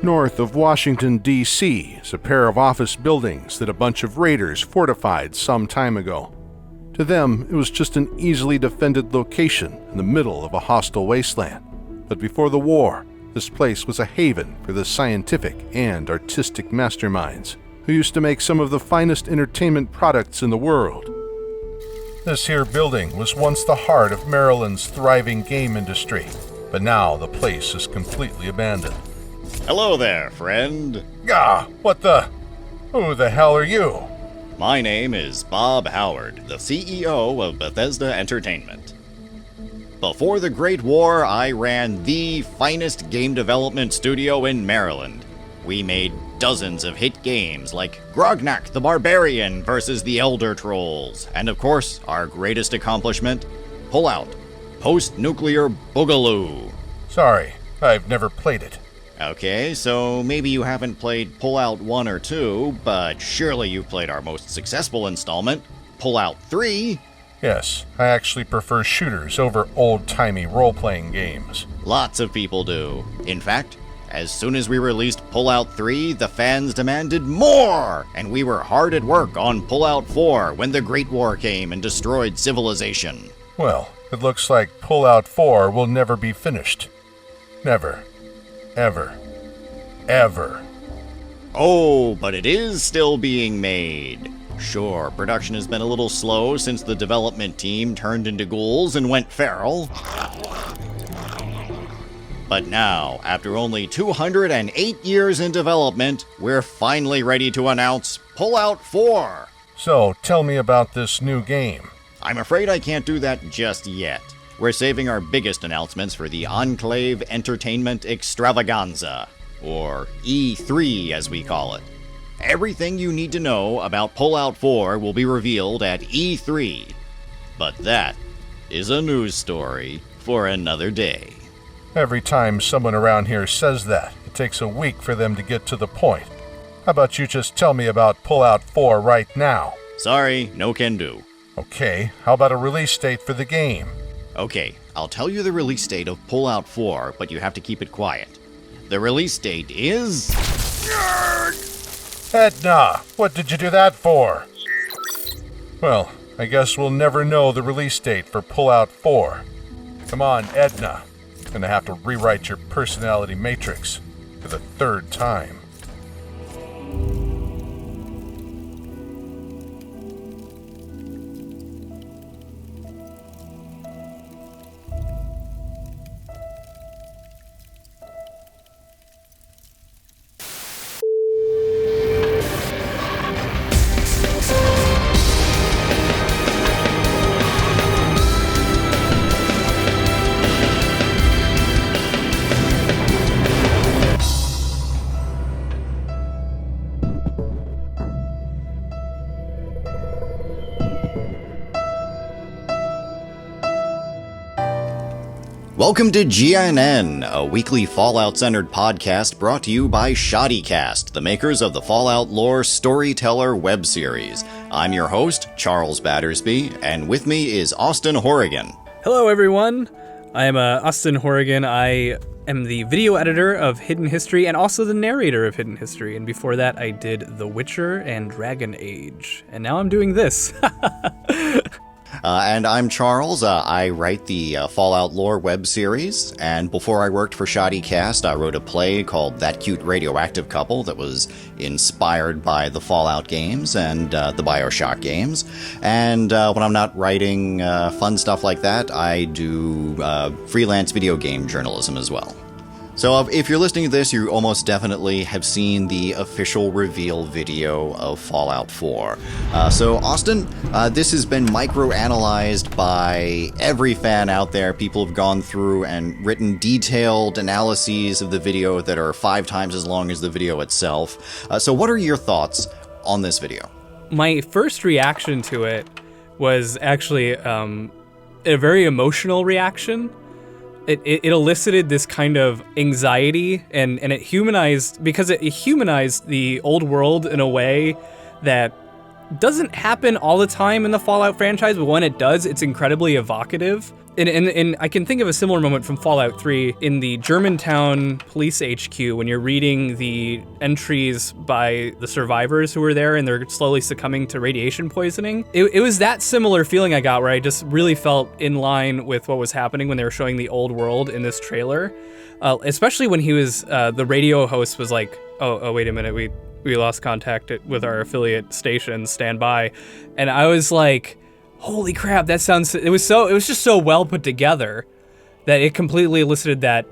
North of Washington, D.C. is a pair of office buildings that a bunch of raiders fortified some time ago. To them, it was just an easily defended location in the middle of a hostile wasteland. But before the war, this place was a haven for the scientific and artistic masterminds who used to make some of the finest entertainment products in the world. This here building was once the heart of Maryland's thriving game industry, but now the place is completely abandoned. Hello there, friend. Gah, what the? Who the hell are you? My name is Bob Howard, the CEO of Bethesda Entertainment. Before the Great War, I ran the finest game development studio in Maryland. We made dozens of hit games like Grognak the Barbarian versus the Elder Trolls, and of course, our greatest accomplishment, Pullout, Post-Nuclear Boogaloo. Sorry, I've never played it. Okay, so maybe you haven't played Pullout 1 or 2, but surely you've played our most successful installment, Pullout 3. Yes, I actually prefer shooters over old-timey role-playing games. Lots of people do. In fact, as soon as we released Pullout 3, the fans demanded more, and we were hard at work on Pullout 4 when the Great War came and destroyed civilization. Well, it looks like Pullout 4 will never be finished. Never. Ever. Ever. Oh, but it is still being made. Sure, production has been a little slow since the development team turned into ghouls and went feral. But now, after only 208 years in development, we're finally ready to announce Pullout 4. So, tell me about this new game. I'm afraid I can't do that just yet. We're saving our biggest announcements for the Enclave Entertainment Extravaganza, or E3 as we call it. Everything you need to know about Pullout 4 will be revealed at E3. But that is a news story for another day. Every time someone around here says that, it takes a week for them to get to the point. How about you just tell me about Pullout 4 right now? Sorry, no can do. Okay, how about a release date for the game? Okay, I'll tell you the release date of Pullout 4, but you have to keep it quiet. The release date is... Edna, what did you do that for? Well, I guess we'll never know the release date for Pullout 4. Come on, Edna. Gonna have to rewrite your personality matrix for the third time. Welcome to GNN, a weekly Fallout-centered podcast brought to you by Shoddycast, the makers of the Fallout lore Storyteller web series. I'm your host, Charles Battersby, and with me is Austin Horrigan. Hello, everyone. I am Austin Horrigan. I am the video editor of Hidden History and also the narrator of Hidden History. And before that, I did The Witcher and Dragon Age. And now I'm doing this. And I'm Charles. I write the Fallout lore web series, and before I worked for Shoddycast, I wrote a play called That Cute Radioactive Couple that was inspired by the Fallout games and the Bioshock games. And when I'm not writing fun stuff like that, I do freelance video game journalism as well. So if you're listening to this, you almost definitely have seen the official reveal video of Fallout 4. So Austin, this has been microanalyzed by every fan out there. People have gone through and written detailed analyses of the video that are 5 times as long as the video itself. So what are your thoughts on this video? My first reaction to it was actually a very emotional reaction. It elicited this kind of anxiety and it humanized, because it humanized the old world in a way that doesn't happen all the time in the Fallout franchise, but when it does, it's incredibly evocative. And I can think of a similar moment from Fallout 3 in the Germantown Police HQ when you're reading the entries by the survivors who were there and they're slowly succumbing to radiation poisoning. It was that similar feeling I got where I just really felt in line with what was happening when they were showing the old world in this trailer. Especially when he was, the radio host was like, oh, wait a minute, we lost contact with our affiliate station, stand by. And I was like, holy crap, it was just so well put together that it completely elicited that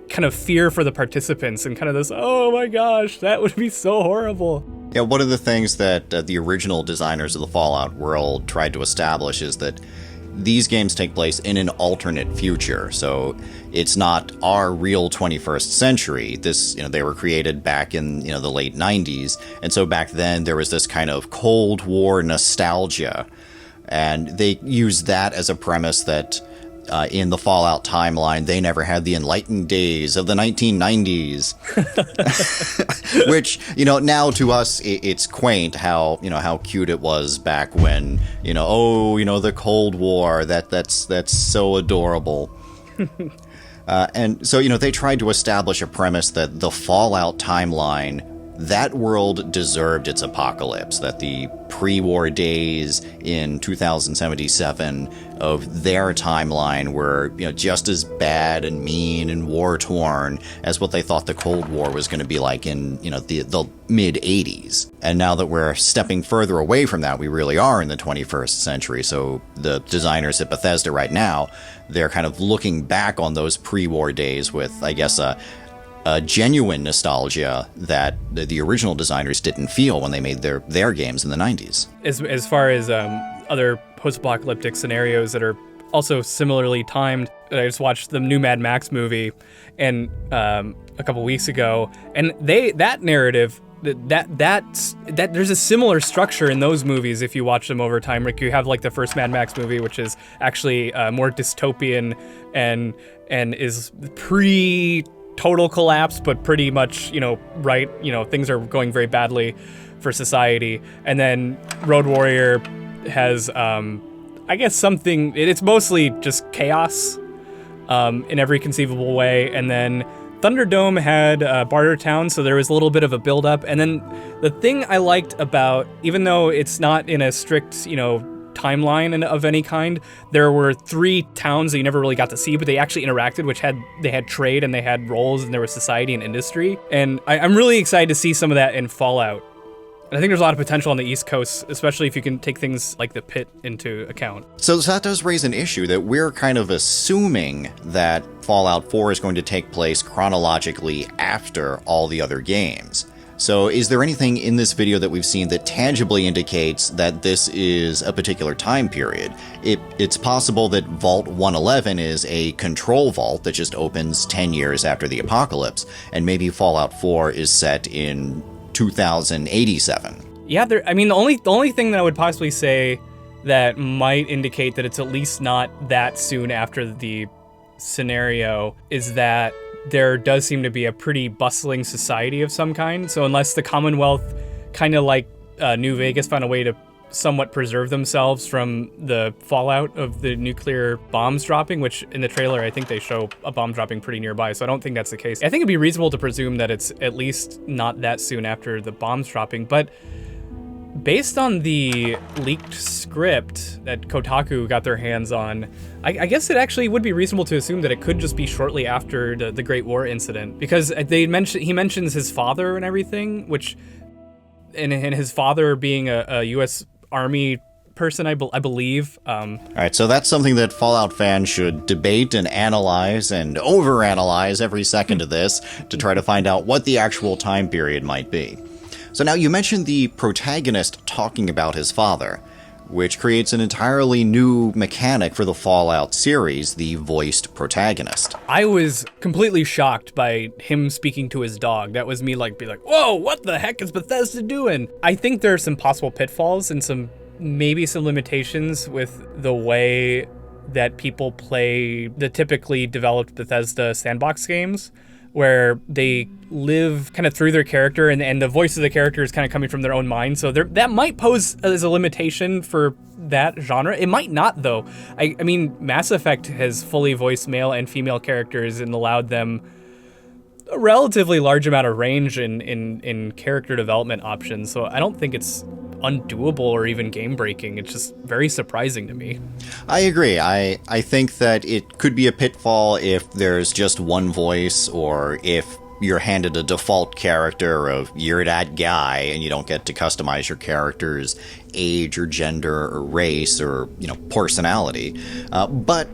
kind of fear for the participants and kind of this, oh my gosh, that would be so horrible. Yeah, one of the things that the original designers of the Fallout world tried to establish is that these games take place in an alternate future, so it's not our real 21st century. They were created back in, the late 90s, and so back then there was this kind of Cold War nostalgia. And they used that as a premise that in the Fallout timeline, they never had the enlightened days of the 1990s. Which, now to us, it's quaint how cute it was back when, the Cold War, that's so adorable. And so, they tried to establish a premise that the Fallout timeline, that world deserved its apocalypse, that the pre-war days in 2077 of their timeline were, just as bad and mean and war-torn as what they thought the Cold War was going to be like in, the mid-80s. And now that we're stepping further away from that, we really are in the 21st century. So the designers at Bethesda right now, they're kind of looking back on those pre-war days with, I guess, a genuine nostalgia that the original designers didn't feel when they made their games in the 90s. As far as other post-apocalyptic scenarios that are also similarly timed, I just watched the new Mad Max movie and a couple weeks ago, and that narrative that there's a similar structure in those movies if you watch them over time. Like you have like the first Mad Max movie, which is actually more dystopian and is total collapse, but pretty much, things are going very badly for society. And then Road Warrior has, I guess something, it's mostly just chaos in every conceivable way. And then Thunderdome had Bartertown, so there was a little bit of a build-up. And then the thing I liked about, even though it's not in a strict, timeline of any kind, there were 3 towns that you never really got to see, but they actually interacted, they had trade and they had roles and there was society and industry. And I'm really excited to see some of that in Fallout. And I think there's a lot of potential on the East Coast, especially if you can take things like the pit into account. So that does raise an issue that we're kind of assuming that Fallout 4 is going to take place chronologically after all the other games. So is there anything in this video that we've seen that tangibly indicates that this is a particular time period? It's possible that Vault 111 is a control vault that just opens 10 years after the apocalypse, and maybe Fallout 4 is set in 2087. Yeah, the only thing that I would possibly say that might indicate that it's at least not that soon after the scenario is that there does seem to be a pretty bustling society of some kind. So unless the Commonwealth, kind of like New Vegas, found a way to somewhat preserve themselves from the fallout of the nuclear bombs dropping, which in the trailer, I think they show a bomb dropping pretty nearby. So I don't think that's the case. I think it'd be reasonable to presume that it's at least not that soon after the bombs dropping. But based on the leaked script that Kotaku got their hands on, I guess it actually would be reasonable to assume that it could just be shortly after the Great War incident, because he mentions his father and everything, and his father being a U.S. Army person, I believe. All right, so that's something that Fallout fans should debate and analyze and overanalyze every second of this to try to find out what the actual time period might be. So now you mentioned the protagonist talking about his father, which creates an entirely new mechanic for the Fallout series, the voiced protagonist. I was completely shocked by him speaking to his dog. That was me be like, whoa, what the heck is Bethesda doing? I think there are some possible pitfalls and maybe some limitations with the way that people play the typically developed Bethesda sandbox games, where they live kind of through their character, and the voice of the character is kind of coming from their own mind. So that might pose as a limitation for that genre. It might not, though. I mean, Mass Effect has fully voiced male and female characters and allowed them a relatively large amount of range in character development options. So I don't think it's undoable or even game breaking. It's just very surprising to me. I agree. I think that it could be a pitfall if there's just one voice, or if you're handed a default character of you're that guy and you don't get to customize your character's age or gender or race or, personality. But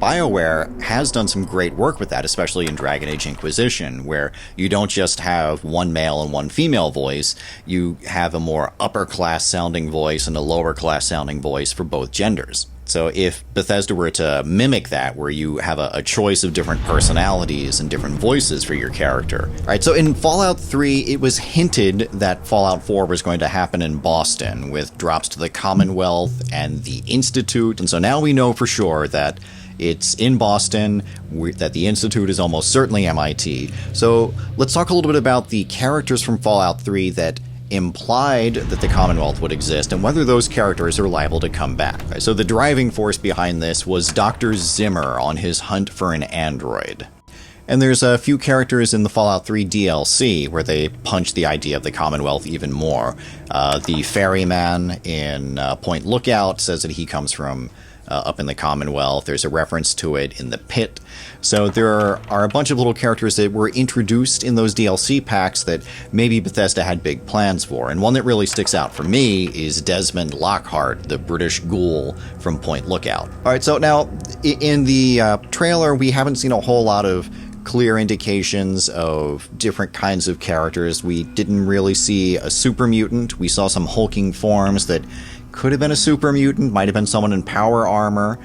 BioWare has done some great work with that, especially in Dragon Age Inquisition, where you don't just have one male and one female voice, you have a more upper-class sounding voice and a lower-class sounding voice for both genders. So if Bethesda were to mimic that, where you have a choice of different personalities and different voices for your character. All right, so in Fallout 3, it was hinted that Fallout 4 was going to happen in Boston, with drops to the Commonwealth and the Institute, and so now we know for sure that it's in Boston, that the Institute is almost certainly MIT. So let's talk a little bit about the characters from Fallout 3 that implied that the Commonwealth would exist, and whether those characters are liable to come back. So the driving force behind this was Dr. Zimmer on his hunt for an android. And there's a few characters in the Fallout 3 DLC where they punch the idea of the Commonwealth even more. The ferryman in Point Lookout says that he comes from up in the Commonwealth. There's a reference to it in the pit. So there are a bunch of little characters that were introduced in those DLC packs that maybe Bethesda had big plans for. And one that really sticks out for me is Desmond Lockhart, the British ghoul from Point Lookout. All right, so now in the trailer, we haven't seen a whole lot of clear indications of different kinds of characters. We didn't really see a super mutant. We saw some hulking forms that could have been a super mutant, might have been someone in power armor.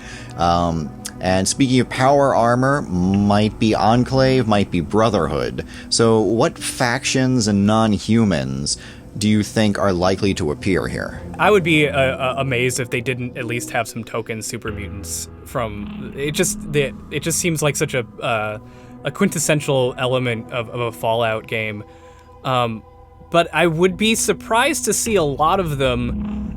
And speaking of power armor, might be Enclave, might be Brotherhood. So what factions and non-humans do you think are likely to appear here? I would be amazed if they didn't at least have some token super mutants from it. Just seems like such a quintessential element of a Fallout game. But I would be surprised to see a lot of them,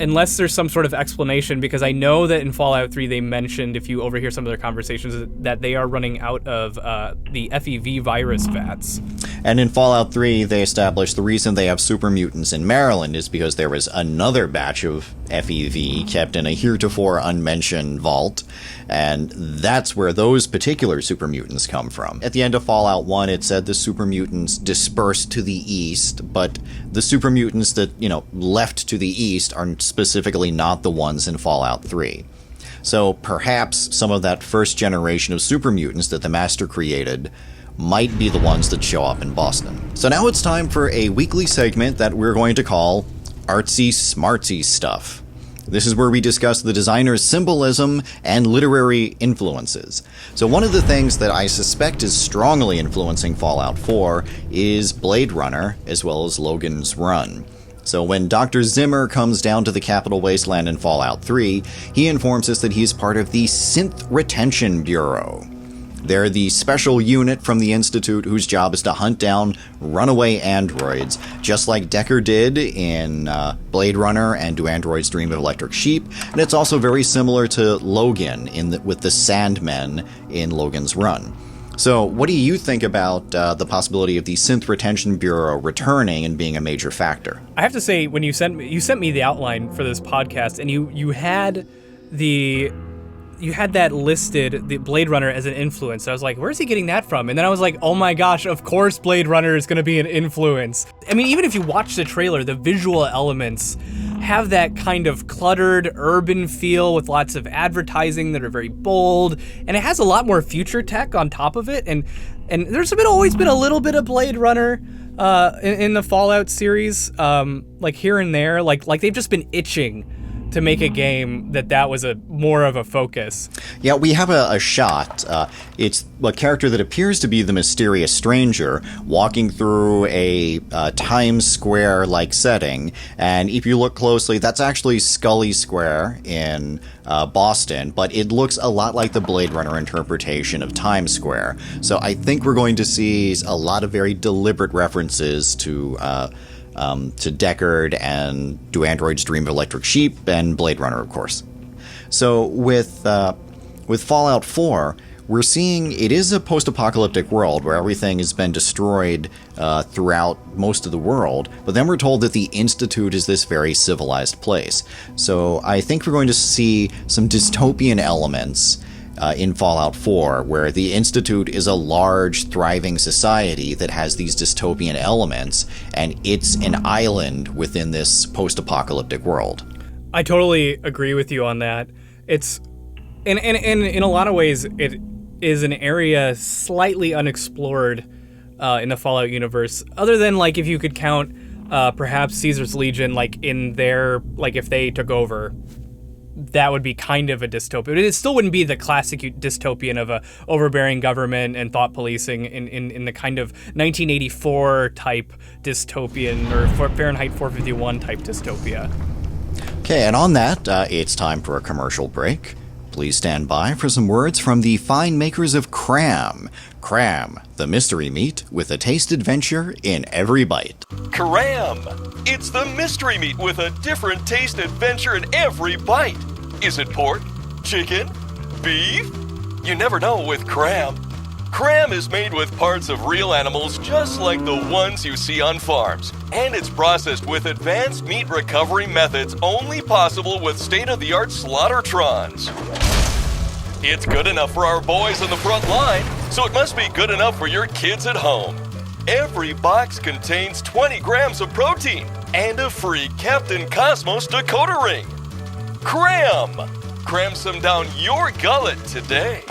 unless there's some sort of explanation, because I know that in Fallout 3 they mentioned, if you overhear some of their conversations, that they are running out of the FEV virus vats. And in Fallout 3, they established the reason they have super mutants in Maryland is because there was another batch of FEV kept in a heretofore unmentioned vault, and that's where those particular super mutants come from. At the end of Fallout 1, it said the super mutants dispersed to the east, but the super mutants that, left to the east are specifically not the ones in Fallout 3. So perhaps some of that first generation of super mutants that the Master created might be the ones that show up in Boston. So now it's time for a weekly segment that we're going to call Artsy Smartsy Stuff. This is where we discuss the designer's symbolism and literary influences. So one of the things that I suspect is strongly influencing Fallout 4 is Blade Runner, as well as Logan's Run. So when Dr. Zimmer comes down to the Capital Wasteland in Fallout 3, he informs us that he's part of the Synth Retention Bureau. They're the special unit from the Institute whose job is to hunt down runaway androids, just like Deckard did in Blade Runner and Do Androids Dream of Electric Sheep, and it's also very similar to Logan with the Sandmen in Logan's Run. So what do you think about the possibility of the Synth Retention Bureau returning and being a major factor? I have to say, when you sent me the outline for this podcast, and you had that listed, the Blade Runner, as an influence. I was like, where's he getting that from? And then I was like, oh my gosh, of course Blade Runner is going to be an influence. I mean, even if you watch the trailer, the visual elements have that kind of cluttered urban feel with lots of advertising that are very bold, and it has a lot more future tech on top of it. And there's always been a little bit of Blade Runner in the Fallout series, like here and there, like they've just been itching to make a game that was a more of a focus. Yeah, we have a shot. It's a character that appears to be the mysterious stranger walking through a Times Square-like setting, and if you look closely, that's actually Scully Square in Boston, but it looks a lot like the Blade Runner interpretation of Times Square. So I think we're going to see a lot of very deliberate references to Deckard and Do Androids Dream of Electric Sheep and Blade Runner, of course. So with Fallout 4, we're seeing it is a post-apocalyptic world where everything has been destroyed throughout most of the world, but then we're told that the Institute is this very civilized place. So I think we're going to see some dystopian elements in Fallout 4, where the Institute is a large, thriving society that has these dystopian elements, and it's an island within this post-apocalyptic world. I totally agree with you on that. It's, in a lot of ways, it is an area slightly unexplored in the Fallout universe, other than, like, if you could count perhaps Caesar's Legion, like, in their, like, if they took over, that would be kind of a dystopia. It still wouldn't be the classic dystopian of a overbearing government and thought policing in the kind of 1984 type dystopian or Fahrenheit 451 type dystopia. Okay, and on that, it's time for a commercial break. Please stand by for some words from the fine makers of Cram. Cram, the mystery meat with a taste adventure in every bite. Cram! It's the mystery meat with a different taste adventure in every bite. Is it pork? Chicken? Beef? You never know with Cram. Cram is made with parts of real animals just like the ones you see on farms. And it's processed with advanced meat recovery methods only possible with state-of-the-art slaughtertrons. It's good enough for our boys on the front line, so it must be good enough for your kids at home. Every box contains 20 grams of protein and a free Captain Cosmos decoder ring. Cram! Cram some down your gullet today.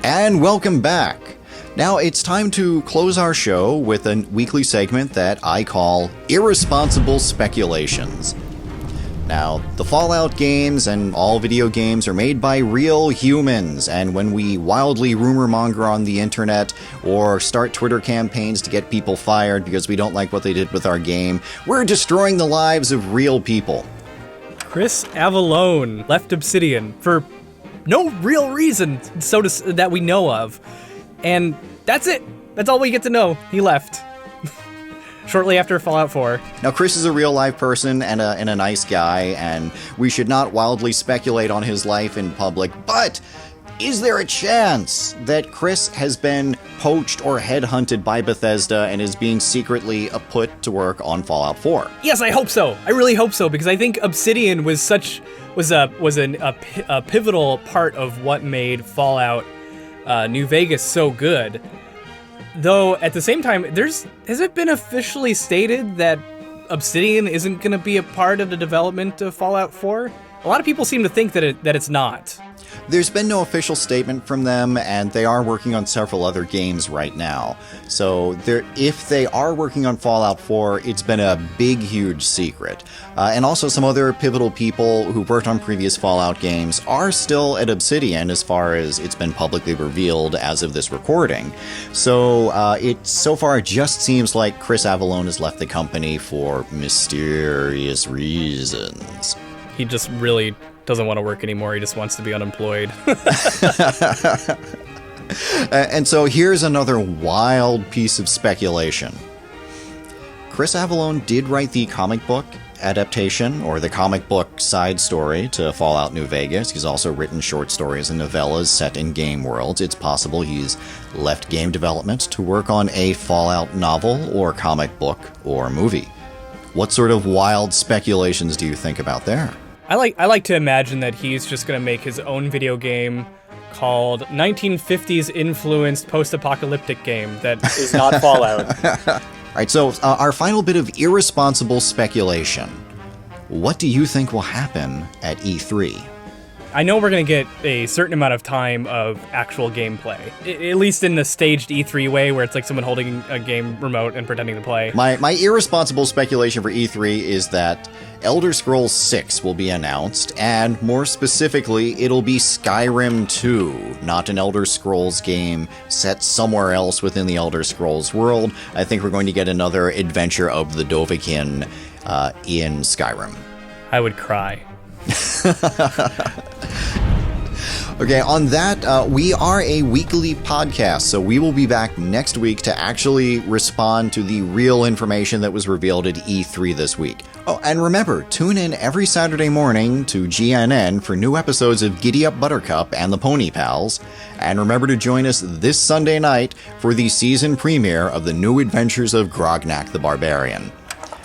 And welcome back. Now it's time to close our show with a weekly segment that I call Irresponsible Speculations. Now, the Fallout games and all video games are made by real humans, and when we wildly rumor monger on the internet or start Twitter campaigns to get people fired because we don't like what they did with our game, we're destroying the lives of real people. Chris Avellone left Obsidian for no real reason that we know of. And that's it. That's all we get to know. He left. Shortly after Fallout 4. Now, Chris is a real live person and a nice guy, and we should not wildly speculate on his life in public, but is there a chance that Chris has been poached or headhunted by Bethesda and is being secretly put to work on Fallout 4? Yes, I hope so. I really hope so, because I think Obsidian was a pivotal part of what made Fallout New Vegas so good. Though, at the same time, has it been officially stated that Obsidian isn't going to be a part of the development of Fallout 4? A lot of people seem to think that it's not. There's been no official statement from them, and they are working on several other games right now. So if they are working on Fallout 4, it's been a big, huge secret. And also some other pivotal people who worked on previous Fallout games are still at Obsidian as far as it's been publicly revealed as of this recording. So it so far just seems like Chris Avellone has left the company for mysterious reasons. He just really doesn't want to work anymore. He just wants to be unemployed. And so here's another wild piece of speculation. Chris Avellone did write the comic book adaptation, or the comic book side story to Fallout New Vegas. He's also written short stories and novellas set in game worlds. It's possible he's left game development to work on a Fallout novel or comic book or movie. What sort of wild speculations do you think about there? I like to imagine that he's just going to make his own video game called 1950s influenced post-apocalyptic game that is not Fallout. All right, so our final bit of irresponsible speculation. What do you think will happen at E3? I know we're going to get a certain amount of time of actual gameplay, at least in the staged E3 way, where it's like someone holding a game remote and pretending to play. My irresponsible speculation for E3 is that Elder Scrolls 6 will be announced, and more specifically, it'll be Skyrim 2, not an Elder Scrolls game set somewhere else within the Elder Scrolls world. I think we're going to get another adventure of the Dovahkiin in Skyrim. I would cry. Okay, on that, we are a weekly podcast, so we will be back next week to actually respond to the real information that was revealed at E3 this week. Oh, and remember, tune in every Saturday morning to GNN for new episodes of Giddy Up Buttercup and the Pony Pals, and remember to join us this Sunday night for the season premiere of the New Adventures of Grognak the Barbarian.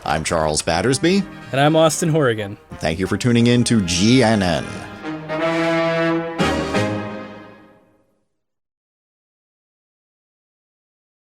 I'm Charles Battersby. And I'm Austin Horrigan. Thank you for tuning in to GNN.